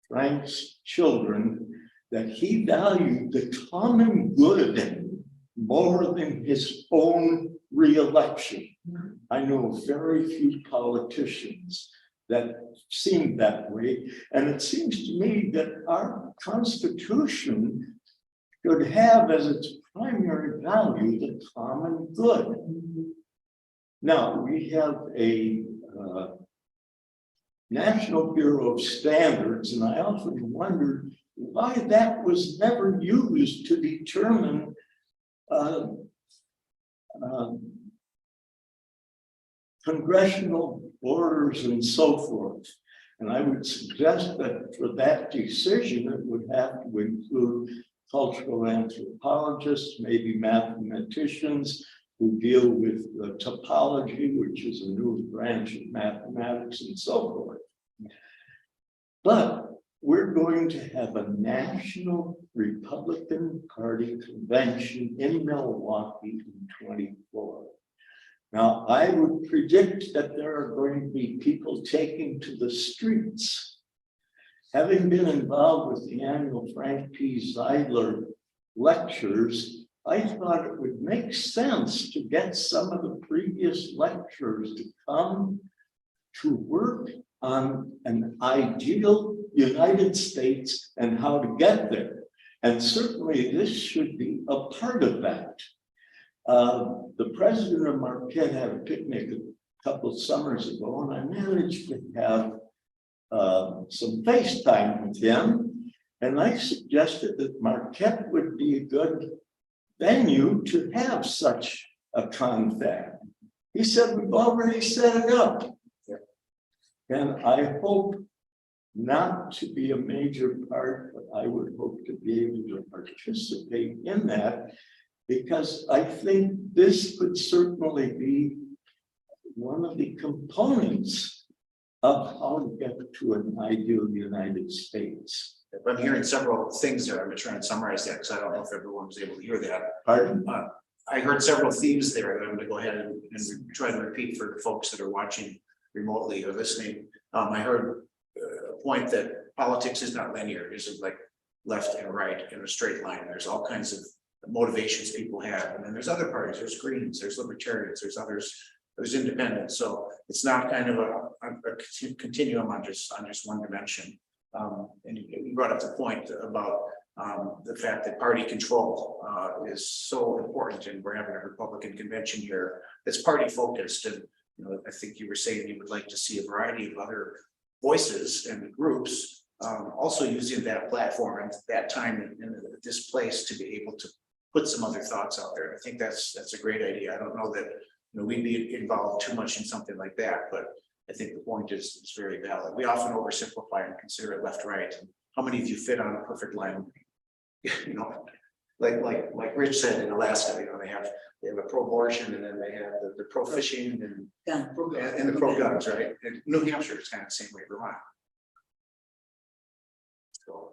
Frank's children that he valued the common good more than his own re-election. I know very few politicians that seem that way, and it seems to me that our Constitution should have as its primary value the common good. Now, we have a National Bureau of Standards, and I often wondered why that was never used to determine congressional borders and so forth. And I would suggest that for that decision, it would have to include cultural anthropologists, maybe mathematicians who deal with topology, which is a new branch of mathematics and so forth. But we're going to have a national Republican Party convention in Milwaukee in 24. Now, I would predict that there are going to be people taking to the streets, having been involved with the annual Frank P. Zeidler lectures, I thought it would make sense to get some of the previous lecturers to come to work on an ideal United States and how to get there. And certainly this should be a part of that. The president of Marquette had a picnic a couple of summers ago, and I managed to have some FaceTime with him. And I suggested that Marquette would be a good venue to have such a confab. He said, we've already set it up. And I hope not to be a major part, but I would hope to be able to participate in that, because I think this could certainly be one of the components of how to get to an ideal United States. I'm hearing several things there. I'm gonna try and summarize that because I don't know if everyone was able to hear that. Pardon? I heard several themes there that I'm gonna go ahead and try to repeat for the folks that are watching remotely or listening. I heard a point that politics is not linear. It isn't like left and right in a straight line. There's all kinds of motivations people have. And then there's other parties, there's Greens, there's Libertarians, there's others, there's independents. So it's not kind of a continuum on just one dimension. And you brought up the point about the fact that party control is so important, and we're having a Republican convention here that's party focused. And I think you were saying you would like to see a variety of other voices and groups also using that platform and that time in this place to be able to put some other thoughts out there. I think that's a great idea. I don't know that we'd be involved too much in something like that, but I think the point is very valid. We often oversimplify and consider it left, right. And how many of you fit on a perfect line? Like Rich said in Alaska, they have a pro-abortion, and then they have the pro-fishing and the pro-guns, right? And New Hampshire is kind of the same way, Vermont. So,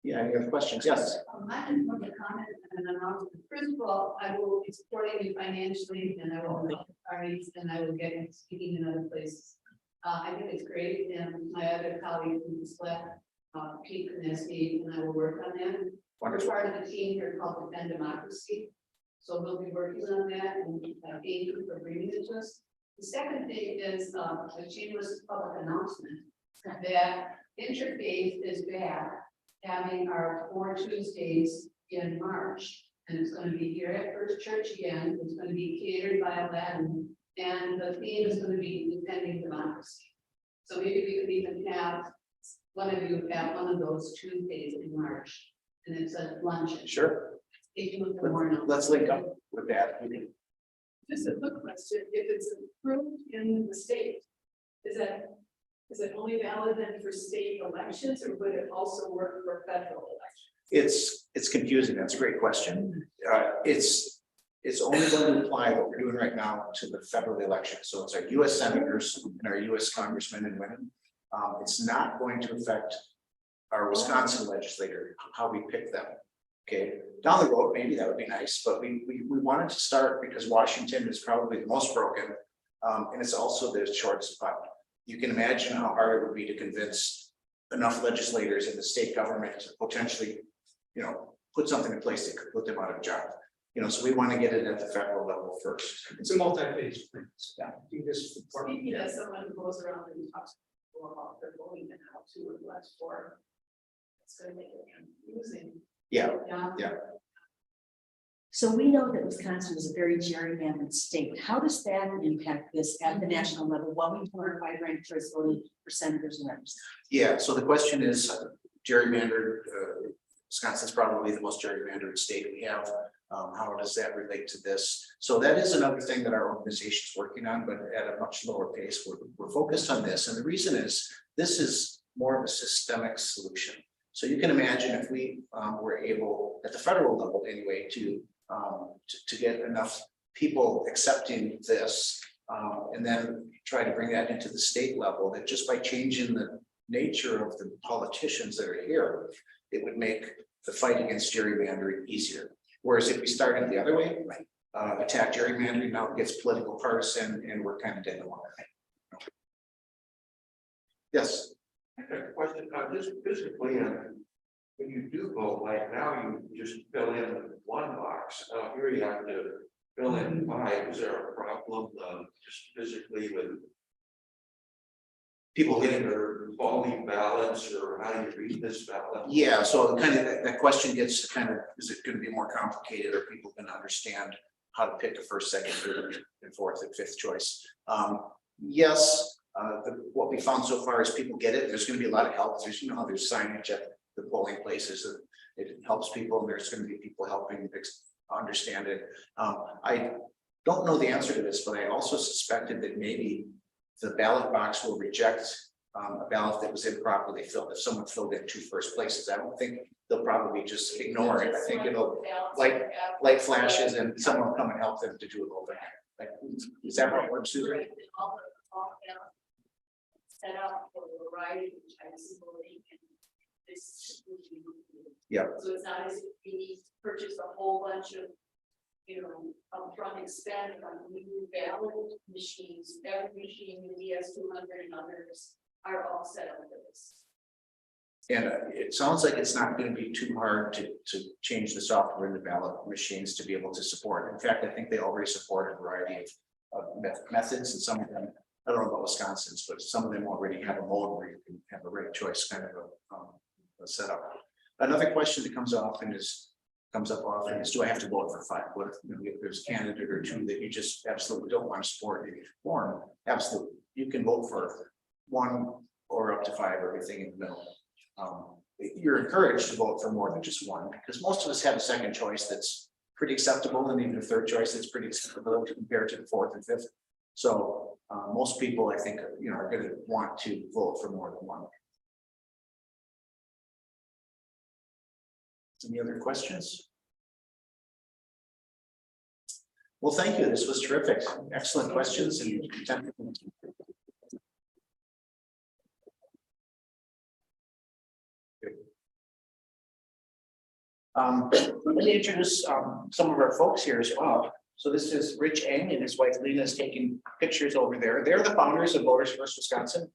yeah, any other questions? Yes. I just want to comment, and then first of all, I will be supporting you financially, and I will help the parties, and I will get into speaking in other places. I think it's great, and my other colleagues who left, Pete and Esty, and I will work on that. We're part of the team here called Defend Democracy, so we'll be working on that, and thank you for bringing it to us. The second thing is a shameless public announcement that Interfaith is back, having our 4 Tuesdays in March, and it's going to be here at First Church again. It's going to be catered by Aladdin, and the theme is going to be defending democracy. So maybe we could even have one of you at one of those Tuesdays in March, and it's a luncheon. Sure. Let's link up with that. Just a quick question, if it's approved in the state, is it only valid then for state elections, or would it also work for federal elections? It's confusing. That's a great question. It's only going to apply what we're doing right now to the federal election. So it's our US senators and our US congressmen and women. It's not going to affect our Wisconsin legislator, how we pick them. Okay, down the road, maybe that would be nice, but we wanted to start because Washington is probably the most broken, and it's also the shortest button. You can imagine how hard it would be to convince enough legislators in the state government to potentially, put something in place that could put them out of a job. So we want to get it at the federal level first. It's a multi-phase thing. Yeah. Speaking as someone who goes around and talks to people about their voting and how to or less for, it's going to make it confusing. Yeah. So we know that Wisconsin is a very gerrymandered state. How does that impact this at the national level? While we were by ranked choice voting for senators and reps? Yeah, so the question is gerrymandered, Wisconsin's probably the most gerrymandered state we have. How does that relate to this? So that is another thing that our organization is working on, but at a much lower pace. We're focused on this. And the reason is, this is more of a systemic solution. So you can imagine if we were able, at the federal level anyway, to get enough people accepting this, and then try to bring that into the state level, that just by changing the nature of the politicians that are here, it would make the fight against gerrymandering easier. Whereas if we started the other way, attack gerrymandering, now it gets political partisan, and we're kind of dead in the water. Yes. Question, just physically, when you do vote, like now you just fill in one box, here you have to fill in 5. Is there a problem, just physically with people getting their quality ballots, or how do you read this ballot? Yeah, so kind of that question gets kind of, is it going to be more complicated, or people going to understand how to pick a first, second, third, and fourth and fifth choice? Yes, what we found so far is people get it. There's going to be a lot of help. There's, there's signage at the polling places that it helps people, and there's going to be people helping understand it. I don't know the answer to this, but I also suspected that maybe the ballot box will reject a ballot that was improperly filled. If someone filled in 2 first places, I don't think they'll probably just ignore it. I think it'll light flashes and someone will come and help them to do it over. Like, is that how it works, Susan? Set up for a variety of types of voting, and this. Yeah. So it's not as if we need to purchase a whole bunch of, upfront expense on new ballot machines. Every machine, the DS200 and others are all set up for this. And it sounds like it's not going to be too hard to change the software in the ballot machines to be able to support. In fact, I think they already support a variety of methods, and some of them, I don't know about Wisconsin's, but some of them already have a mode where you can have a rate choice kind of a setup. Another question that comes up often is, do I have to vote for 5? What if there's a candidate or 2 that you just absolutely don't want to support in your form? Absolutely, you can vote for 1 or up to 5, everything in the middle. You're encouraged to vote for more than just 1, because most of us have a second choice that's pretty acceptable, and even a third choice that's pretty acceptable compared to the 4th and 5th. So most people, I think, are going to want to vote for more than 1. Any other questions? Well, thank you. This was terrific. Excellent questions and let me introduce some of our folks here as well. So this is Rich Eng and his wife Lena is taking pictures over there. They're the founders of Voters First Wisconsin.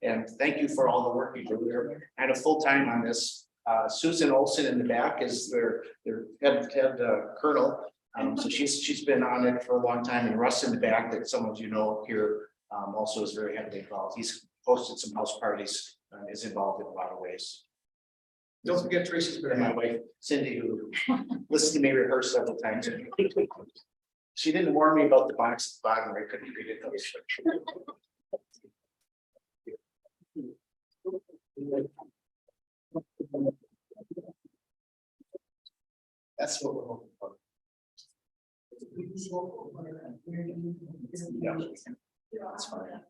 And thank you for all the work you do. They're kind of full time on this. Susan Olson in the back is their head colonel. So she's been on it for a long time, and Russ in the back, that some of you know here, also is very heavily involved. He's hosted some house parties, is involved in a lot of ways. Don't forget Tracy's And my wife Cindy, who listened to me rehearse several times. She didn't warn me about the box at the bottom where I couldn't read it. That's what we're hoping for. Yeah. That's fine.